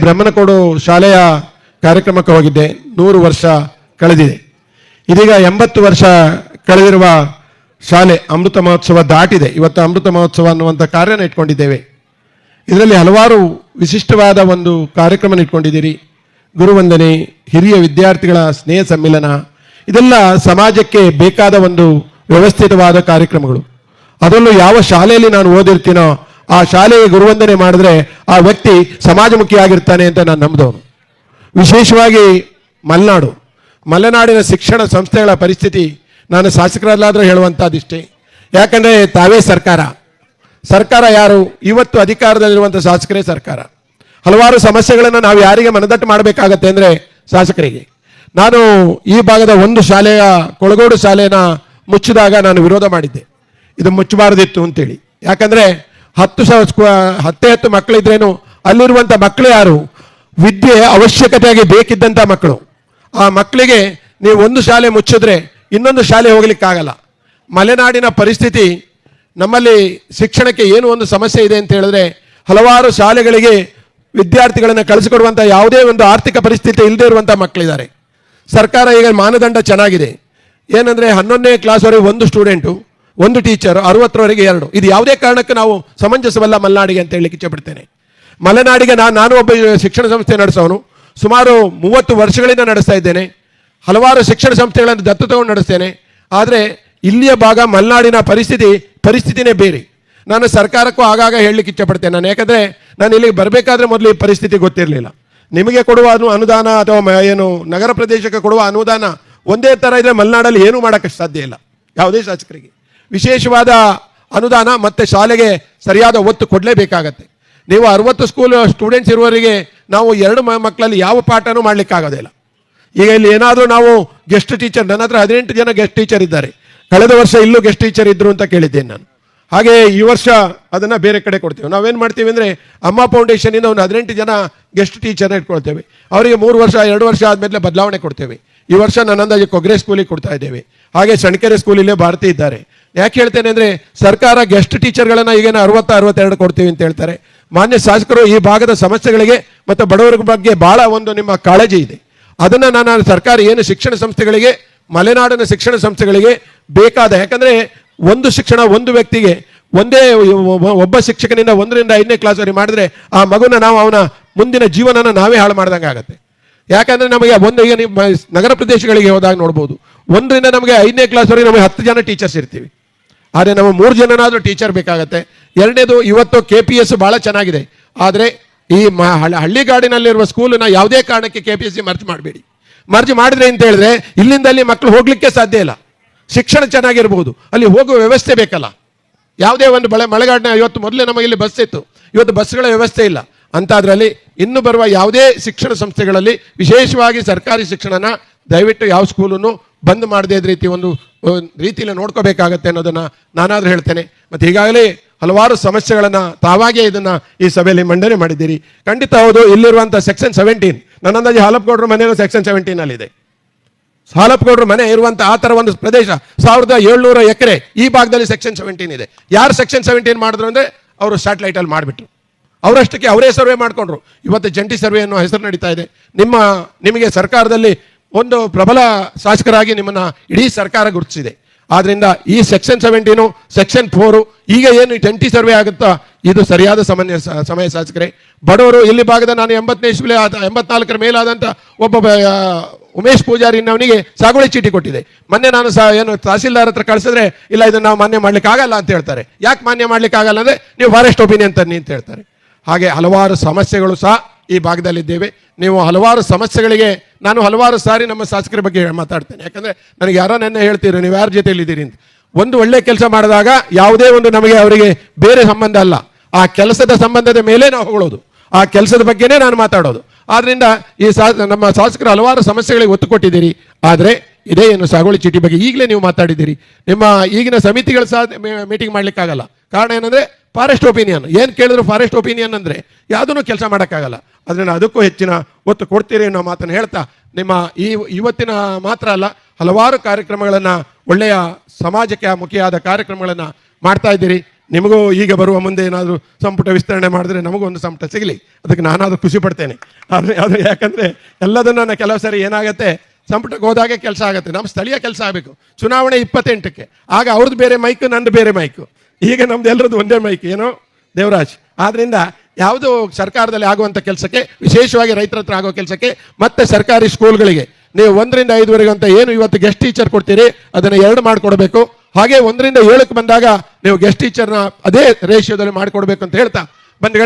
ಬ್ರಹ್ಮನಕೋಡು ಶಾಲೆಯ ಕಾರ್ಯಕ್ರಮಕ್ಕೆ ಹೋಗಿದ್ದೆ. 100 ವರ್ಷ ಕಳೆದಿದೆ. ಇದೀಗ 80 ವರ್ಷ ಕಳೆದಿರುವ ಶಾಲೆ ಅಮೃತ ಮಹೋತ್ಸವ ದಾಟಿದೆ. ಇವತ್ತು ಅಮೃತ ಮಹೋತ್ಸವ ಅನ್ನುವಂಥ ಕಾರ್ಯನ ಇಟ್ಕೊಂಡಿದ್ದೇವೆ. ಇದರಲ್ಲಿ ಹಲವಾರು ವಿಶಿಷ್ಟವಾದ ಒಂದು ಕಾರ್ಯಕ್ರಮ ಇಟ್ಕೊಂಡಿದ್ದೀರಿ. ಗುರುವಂದನೆ, ಹಿರಿಯ ವಿದ್ಯಾರ್ಥಿಗಳ ಸ್ನೇಹ ಸಮ್ಮಿಲನ, ಇದೆಲ್ಲ ಸಮಾಜಕ್ಕೆ ಬೇಕಾದ ಒಂದು ವ್ಯವಸ್ಥಿತವಾದ ಕಾರ್ಯಕ್ರಮಗಳು. ಅದರಲ್ಲೂ ಯಾವ ಶಾಲೆಯಲ್ಲಿ ನಾನು ಓದಿರ್ತೀನೋ ಆ ಶಾಲೆಗೆ ಗುರುವಂದನೆ ಮಾಡಿದ್ರೆ ಆ ವ್ಯಕ್ತಿ ಸಮಾಜಮುಖಿಯಾಗಿರ್ತಾನೆ ಅಂತ ನಾನು ನಂಬಿದವನು. ವಿಶೇಷವಾಗಿ ಮಲೆನಾಡಿನ ಶಿಕ್ಷಣ ಸಂಸ್ಥೆಗಳ ಪರಿಸ್ಥಿತಿ ನಾನು ಶಾಸಕರಲ್ಲಾದರೂ ಹೇಳುವಂಥದ್ದಿಷ್ಟೇ. ಯಾಕಂದರೆ ತಾವೇ ಸರ್ಕಾರ ಯಾರು? ಇವತ್ತು ಅಧಿಕಾರದಲ್ಲಿರುವಂಥ ಶಾಸಕರೇ ಸರ್ಕಾರ. ಹಲವಾರು ಸಮಸ್ಯೆಗಳನ್ನು ನಾವು ಯಾರಿಗೆ ಮನದಟ್ಟು ಮಾಡಬೇಕಾಗತ್ತೆ ಅಂದರೆ ಶಾಸಕರಿಗೆ. ನಾನು ಈ ಭಾಗದ ಒಂದು ಶಾಲೆಯ ಕೊಳಗೋಡು ಶಾಲೆನ ಮುಚ್ಚಿದಾಗ ನಾನು ವಿರೋಧ ಮಾಡಿದ್ದೆ, ಇದು ಮುಚ್ಚಬಾರದಿತ್ತು ಅಂತೇಳಿ. ಯಾಕಂದರೆ 10 ಮಕ್ಕಳಿದ್ರೇನು ಅಲ್ಲಿರುವಂಥ ಮಕ್ಕಳು ಯಾರು? ವಿದ್ಯೆ ಅವಶ್ಯಕತೆಯಾಗಿ ಬೇಕಿದ್ದಂಥ ಮಕ್ಕಳು. ಆ ಮಕ್ಕಳಿಗೆ ನೀವು ಒಂದು ಶಾಲೆ ಮುಚ್ಚಿದ್ರೆ ಇನ್ನೊಂದು ಶಾಲೆ ಹೋಗ್ಲಿಕ್ಕಾಗಲ್ಲ. ಮಲೆನಾಡಿನ ಪರಿಸ್ಥಿತಿ, ನಮ್ಮಲ್ಲಿ ಶಿಕ್ಷಣಕ್ಕೆ ಏನು ಒಂದು ಸಮಸ್ಯೆ ಇದೆ ಅಂತ ಹೇಳಿದ್ರೆ ಹಲವಾರು ಶಾಲೆಗಳಿಗೆ ವಿದ್ಯಾರ್ಥಿಗಳನ್ನು ಕಳಿಸಿಕೊಡುವಂಥ ಯಾವುದೇ ಒಂದು ಆರ್ಥಿಕ ಪರಿಸ್ಥಿತಿ ಇಲ್ಲದೆ ಇರುವಂಥ ಮಕ್ಕಳಿದ್ದಾರೆ. ಸರ್ಕಾರ ಈಗ ಮಾನದಂಡ ಚೆನ್ನಾಗಿದೆ. ಏನಂದರೆ 11ನೇ ಕ್ಲಾಸ್ವರೆಗೆ ಒಂದು ಸ್ಟೂಡೆಂಟು, ಒಂದು ಟೀಚರ್, 60ರವರೆಗೆ 2. ಇದು ಯಾವುದೇ ಕಾರಣಕ್ಕೆ ನಾವು ಸಮಂಜಸವಲ್ಲ ಮಲೆನಾಡಿಗೆ ಅಂತ ಹೇಳಲಿಕ್ಕೆ ಇಚ್ಛೆಪಡ್ತೇನೆ. ಮಲೆನಾಡಿಗೆ ನಾನು ಒಬ್ಬ ಶಿಕ್ಷಣ ಸಂಸ್ಥೆ ನಡೆಸೋನು. ಸುಮಾರು 30 ವರ್ಷಗಳಿಂದ ನಡೆಸ್ತಾ ಇದ್ದೇನೆ. ಹಲವಾರು ಶಿಕ್ಷಣ ಸಂಸ್ಥೆಗಳನ್ನು ದತ್ತು ತಗೊಂಡು ನಡೆಸ್ತೇನೆ. ಆದರೆ ಇಲ್ಲಿಯ ಭಾಗ ಮಲೆನಾಡಿನ ಪರಿಸ್ಥಿತಿನೇ ಬೇರೆ. ನಾನು ಸರ್ಕಾರಕ್ಕೂ ಆಗಾಗ ಹೇಳಲಿಕ್ಕೆ ಇಚ್ಛೆಪಡ್ತೇನೆ. ನಾನು ಯಾಕಂದರೆ ನಾನು ಇಲ್ಲಿಗೆ ಬರಬೇಕಾದ್ರೆ ಮೊದಲು ಈ ಪರಿಸ್ಥಿತಿ ಗೊತ್ತಿರಲಿಲ್ಲ. ನಿಮಗೆ ಕೊಡುವ ಅನುದಾನ ಅಥವಾ ಏನು ನಗರ ಪ್ರದೇಶಕ್ಕೆ ಕೊಡುವ ಅನುದಾನ ಒಂದೇ ಥರ ಇದ್ದರೆ ಮಲೆನಾಡಲ್ಲಿ ಏನೂ ಮಾಡೋಕ್ಕೆ ಸಾಧ್ಯ ಇಲ್ಲ ಯಾವುದೇ ಶಾಸಕರಿಗೆ. ವಿಶೇಷವಾದ ಅನುದಾನ ಮತ್ತು ಶಾಲೆಗೆ ಸರಿಯಾದ ಒತ್ತು ಕೊಡಲೇಬೇಕಾಗತ್ತೆ. ನೀವು 60 ಸ್ಕೂಲ್ ಸ್ಟೂಡೆಂಟ್ಸ್ ಇರುವವರಿಗೆ ನಾವು 2 ಮಕ್ಕಳಲ್ಲಿ ಯಾವ ಪಾಠನೂ ಮಾಡಲಿಕ್ಕಾಗೋದಿಲ್ಲ. ಈಗ ಇಲ್ಲಿ ಏನಾದರೂ ನಾವು ಗೆಸ್ಟ್ ಟೀಚರ್, ನನ್ನ ಹತ್ರ 18 ಜನ ಗೆಸ್ಟ್ ಟೀಚರ್ ಇದ್ದಾರೆ. ಕಳೆದ ವರ್ಷ ಇಲ್ಲೂ ಗೆಸ್ಟ್ ಟೀಚರ್ ಇದ್ದರು ಅಂತ ಕೇಳಿದ್ದೇನೆ ನಾನು. ಹಾಗೆ ಈ ವರ್ಷ ಅದನ್ನು ಬೇರೆ ಕಡೆ ಕೊಡ್ತೇವೆ. ನಾವೇನು ಮಾಡ್ತೀವಿ ಅಂದರೆ ಅಮ್ಮ ಫೌಂಡೇಶನಿಂದ ಒಂದು 18 ಜನ ಗೆಸ್ಟ್ ಟೀಚರ್ನ ಇಟ್ಕೊಳ್ತೇವೆ. ಅವರಿಗೆ 3 ವರ್ಷ 2 ವರ್ಷ ಆದಮೇಲೆ ಬದಲಾವಣೆ ಕೊಡ್ತೇವೆ. ಈ ವರ್ಷ ನನ್ನಂದಾಜು ಕೊಗ್ರೆ ಸ್ಕೂಲಿಗೆ ಕೊಡ್ತಾ ಇದ್ದೇವೆ. ಹಾಗೆ ಸಣ್ಕೆರೆ ಸ್ಕೂಲಿಲ್ಲೇ ಭಾರತಿ ಇದ್ದಾರೆ. ಯಾಕೆ ಹೇಳ್ತೇನೆ ಅಂದರೆ ಸರ್ಕಾರ ಗೆಸ್ಟ್ ಟೀಚರ್ಗಳನ್ನು ಈಗೇನು 60-62 ಕೊಡ್ತೀವಿ ಅಂತ ಹೇಳ್ತಾರೆ. ಮಾನ್ಯ ಶಾಸಕರು ಈ ಭಾಗದ ಸಮಸ್ಯೆಗಳಿಗೆ ಮತ್ತು ಬಡವರ ಬಗ್ಗೆ ಭಾಳ ಒಂದು ನಿಮ್ಮ ಕಾಳಜಿ ಇದೆ. ಅದನ್ನು ನಾನು ಸರ್ಕಾರ ಏನು ಶಿಕ್ಷಣ ಸಂಸ್ಥೆಗಳಿಗೆ, ಮಲೆನಾಡಿನ ಶಿಕ್ಷಣ ಸಂಸ್ಥೆಗಳಿಗೆ ಬೇಕಾದ, ಯಾಕಂದರೆ ಒಂದು ಶಿಕ್ಷಣ ಒಂದು ವ್ಯಕ್ತಿಗೆ ಒಬ್ಬ ಶಿಕ್ಷಕನಿಂದ 1ರಿಂದ 5ನೇ ಕ್ಲಾಸ್ವರೆಗೆ ಮಾಡಿದ್ರೆ ಆ ಮಗುನ ನಾವು ಅವನ ಮುಂದಿನ ಜೀವನನ ನಾವೇ ಹಾಳು ಮಾಡ್ದಂಗೆ ಆಗುತ್ತೆ. ಯಾಕಂದರೆ ನಮಗೆ ಈಗ ನಿಮ್ಮ ನಗರ ಪ್ರದೇಶಗಳಿಗೆ ಹೋದಾಗ ನೋಡ್ಬೋದು, 1ರಿಂದ ನಮಗೆ 5ನೇ ಕ್ಲಾಸ್ವರೆಗೆ ನಮಗೆ 10 ಜನ ಟೀಚರ್ಸ್ ಇರ್ತೀವಿ. ಆದರೆ ನಮ್ಮ 3 ಜನನಾದರೂ ಟೀಚರ್ ಬೇಕಾಗತ್ತೆ. ಎರಡನೇದು, ಇವತ್ತು KPS ಭಾಳ ಚೆನ್ನಾಗಿದೆ. ಆದರೆ ಈ ಹಳ್ಳಿಗಾಡಿನಲ್ಲಿರುವ ಸ್ಕೂಲನ್ನ ಯಾವುದೇ ಕಾರಣಕ್ಕೆ KPSC ಮರ್ಜ್ ಮಾಡಬೇಡಿ. ಮರ್ಜ್ ಮಾಡಿದ್ರೆ ಅಂತ ಹೇಳಿದ್ರೆ ಇಲ್ಲಿಂದ ಅಲ್ಲಿ ಮಕ್ಕಳು ಹೋಗ್ಲಿಕ್ಕೆ ಸಾಧ್ಯ ಇಲ್ಲ. ಶಿಕ್ಷಣ ಚೆನ್ನಾಗಿರ್ಬೋದು, ಅಲ್ಲಿ ಹೋಗುವ ವ್ಯವಸ್ಥೆ ಬೇಕಲ್ಲ. ಯಾವುದೇ ಒಂದು ಮಳೆಗಾಡಿನ ಇವತ್ತು ಮೊದಲೇ ನಮಗೆ ಇಲ್ಲಿ ಬಸ್ ಇತ್ತು, ಇವತ್ತು ಬಸ್ಗಳ ವ್ಯವಸ್ಥೆ ಇಲ್ಲ. ಅಂತಾದ್ರಲ್ಲಿ ಇನ್ನು ಬರುವ ಯಾವುದೇ ಶಿಕ್ಷಣ ಸಂಸ್ಥೆಗಳಲ್ಲಿ ವಿಶೇಷವಾಗಿ ಸರ್ಕಾರಿ ಶಿಕ್ಷಣನ ದಯವಿಟ್ಟು ಯಾವ ಸ್ಕೂಲನ್ನು ಬಂದ್ ಮಾಡದೇ ರೀತಿ ಒಂದು ರೀತಿಯಲ್ಲಿ ನೋಡ್ಕೋಬೇಕಾಗತ್ತೆ ಅನ್ನೋದನ್ನು ನಾನಾದರೂ ಹೇಳ್ತೇನೆ. ಮತ್ತು ಈಗಾಗಲೇ ಹಲವಾರು ಸಮಸ್ಯೆಗಳನ್ನು ತಾವಾಗೇ ಇದನ್ನು ಈ ಸಭೆಯಲ್ಲಿ ಮಂಡನೆ ಮಾಡಿದ್ದೀರಿ. ಖಂಡಿತ ಹೌದು, ಇಲ್ಲಿರುವಂಥ ಸೆಕ್ಷನ್ 17, ನನ್ನಂದಾಜು ಹಾಲಪ್ಪಗೌಡರ ಮನೆಯೂ ಸೆಕ್ಷನ್ 17ನಲ್ಲಿದೆ. ಹಾಲಪ್ಪಗೌಡರ ಮನೆ ಇರುವಂಥ ಆ ಥರ ಒಂದು ಪ್ರದೇಶ 1700 ಎಕರೆ ಈ ಭಾಗದಲ್ಲಿ ಸೆಕ್ಷನ್ 17 ಇದೆ. ಯಾರು ಸೆಕ್ಷನ್ 17 ಮಾಡಿದ್ರು ಅಂದರೆ ಅವರು ಸ್ಯಾಟಲೈಟಲ್ಲಿ ಮಾಡಿಬಿಟ್ರು. ಅವರಷ್ಟಕ್ಕೆ ಅವರೇ ಸರ್ವೆ ಮಾಡಿಕೊಂಡ್ರು. ಇವತ್ತು ಜಂಟಿ ಸರ್ವೆ ಅನ್ನೋ ಹೆಸರು ನಡೀತಾ ಇದೆ. ನಿಮಗೆ ಸರ್ಕಾರದಲ್ಲಿ ಒಂದು ಪ್ರಬಲ ಶಾಸಕರಾಗಿ ನಿಮ್ಮನ್ನು ಇಡೀ ಸರ್ಕಾರ ಗುರುತಿಸಿದೆ. ಆದ್ದರಿಂದ ಈ ಸೆಕ್ಷನ್ 17, ಸೆಕ್ಷನ್ 4 ಈಗ ಏನು ಜಂಟಿ ಸರ್ವೆ ಆಗುತ್ತಾ ಇದು ಸರಿಯಾದ ಸಮಯ ಶಾಸಕರೇ. ಬಡವರು ಇಲ್ಲಿ ಭಾಗದ ನಾನು 84ರ ಮೇಲಾದಂಥ ಒಬ್ಬ ಉಮೇಶ್ ಪೂಜಾರಿ ಅವನಿಗೆ ಸಾಗುವಳಿ ಚೀಟಿ ಕೊಟ್ಟಿದೆ. ಮೊನ್ನೆ ನಾನು ಏನು ತಹಸೀಲ್ದಾರ್ ಹತ್ರ ಕಳಿಸಿದ್ರೆ ಇಲ್ಲ ಇದನ್ನು ನಾವು ಮಾನ್ಯ ಮಾಡ್ಲಿಕ್ಕೆ ಆಗಲ್ಲ ಅಂತ ಹೇಳ್ತಾರೆ. ಯಾಕೆ ಮಾನ್ಯ ಮಾಡ್ಲಿಕ್ಕೆ ಆಗಲ್ಲ ಅಂದರೆ ನೀವು ಫಾರೆಸ್ಟ್ ಒಪಿನಿಯನ್ ತನ್ನಿ ಅಂತ ಹೇಳ್ತಾರೆ. ಹಾಗೆ ಹಲವಾರು ಸಮಸ್ಯೆಗಳು ಸಹ ಈ ಭಾಗದಲ್ಲಿದ್ದೇವೆ. ನೀವು ಹಲವಾರು ಸಮಸ್ಯೆಗಳಿಗೆ ನಾನು ಹಲವಾರು ಸಾರಿ ನಮ್ಮ ಶಾಸಕರ ಬಗ್ಗೆ ಮಾತಾಡ್ತೇನೆ. ಯಾಕಂದರೆ ನನಗೆ ಯಾರೋ ನೆನ್ನೆ ಹೇಳ್ತೀರಿ ನೀವು ಯಾರ ಜೊತೆಯಲ್ಲಿದ್ದೀರಿ ಅಂತ. ಒಂದು ಒಳ್ಳೆ ಕೆಲಸ ಮಾಡಿದಾಗ ಯಾವುದೇ ಒಂದು ನಮಗೆ ಅವರಿಗೆ ಬೇರೆ ಸಂಬಂಧ ಅಲ್ಲ, ಆ ಕೆಲಸದ ಸಂಬಂಧದ ಮೇಲೆ ನಾವು ಹೊಗಳೋದು, ಆ ಕೆಲಸದ ಬಗ್ಗೆನೇ ನಾನು ಮಾತಾಡೋದು. ಆದ್ದರಿಂದ ಈ ನಮ್ಮ ಶಾಸಕರು ಹಲವಾರು ಸಮಸ್ಯೆಗಳಿಗೆ ಒತ್ತು ಕೊಟ್ಟಿದ್ದೀರಿ. ಆದರೆ ಇದೇ ಏನು ಸಾಗುವಳಿ ಚೀಟಿ ಬಗ್ಗೆ ಈಗಲೇ ನೀವು ಮಾತಾಡಿದ್ದೀರಿ. ನಿಮ್ಮ ಈಗಿನ ಸಮಿತಿಗಳು ಸಹ ಮೀಟಿಂಗ್ ಮಾಡಲಿಕ್ಕಾಗಲ್ಲ. ಕಾರಣ ಏನಂದರೆ ಫಾರೆಸ್ಟ್ ಒಪಿನಿಯನ್. ಏನು ಕೇಳಿದ್ರು ಫಾರೆಸ್ಟ್ ಒಪಿನಿಯನ್ ಅಂದರೆ ಯಾವುದೂ ಕೆಲಸ ಮಾಡೋಕ್ಕಾಗಲ್ಲ. ಅದರಿಂದ ಅದಕ್ಕೂ ಹೆಚ್ಚಿನ ಒತ್ತು ಕೊಡ್ತೀರಿ ಅನ್ನೋ ಮಾತನ್ನು ಹೇಳ್ತಾ, ನಿಮ್ಮ ಇವತ್ತಿನ ಮಾತ್ರ ಅಲ್ಲ ಹಲವಾರು ಕಾರ್ಯಕ್ರಮಗಳನ್ನು, ಒಳ್ಳೆಯ ಸಮಾಜಕ್ಕೆ ಮುಖಿಯಾದ ಕಾರ್ಯಕ್ರಮಗಳನ್ನು ಮಾಡ್ತಾ ಇದ್ದೀರಿ. ನಿಮಗೂ ಈಗ ಬರುವ ಮುಂದೆ ಏನಾದರೂ ಸಂಪುಟ ವಿಸ್ತರಣೆ ಮಾಡಿದ್ರೆ ನಮಗೂ ಒಂದು ಸಂಪುಟ ಸಿಗಲಿ, ಅದಕ್ಕೆ ನಾನಾದರೂ ಖುಷಿ ಪಡ್ತೇನೆ. ಅದು ಯಾಕಂದರೆ ಎಲ್ಲದನ್ನು ಕೆಲವು ಸರಿ ಏನಾಗುತ್ತೆ, ಸಂಪುಟಕ್ಕೆ ಹೋದಾಗೆ ಕೆಲಸ ಆಗುತ್ತೆ. ನಮ್ಮ ಸ್ಥಳೀಯ ಕೆಲಸ ಆಗಬೇಕು. ಚುನಾವಣೆ 28ಕ್ಕೆ, ಆಗ ಅವ್ರದ್ದು ಬೇರೆ ಮೈಕು, ನಂದು ಬೇರೆ ಮೈಕು. ಈಗ ನಮ್ದು ಎಲ್ಲರದ್ದು ಒಂದೇ ಮೈಕ್, ಏನೋ ದೇವರಾಜ್. ಆದ್ದರಿಂದ ಯಾವುದು ಸರ್ಕಾರದಲ್ಲಿ ಆಗುವಂಥ ಕೆಲಸಕ್ಕೆ, ವಿಶೇಷವಾಗಿ ರೈತರ ಹತ್ರ ಆಗೋ ಕೆಲಸಕ್ಕೆ, ಮತ್ತೆ ಸರ್ಕಾರಿ ಸ್ಕೂಲ್ಗಳಿಗೆ ನೀವು 1ರಿಂದ 5ವರೆಗೆ ಅಂತ ಏನು ಇವತ್ತು ಗೆಸ್ಟ್ ಟೀಚರ್ ಕೊಡ್ತೀರಿ ಅದನ್ನು 2 ಮಾಡಿಕೊಡ್ಬೇಕು. ಹಾಗೆ 1ರಿಂದ 7ಕ್ಕೆ ಬಂದಾಗ ನೀವು ಗೆಸ್ಟ್ ಟೀಚರ್ನ ಅದೇ ರೇಷಿಯೋದಲ್ಲಿ ಮಾಡಿಕೊಡ್ಬೇಕು ಅಂತ ಹೇಳ್ತಾ ಬಂಧುಗಳೇ.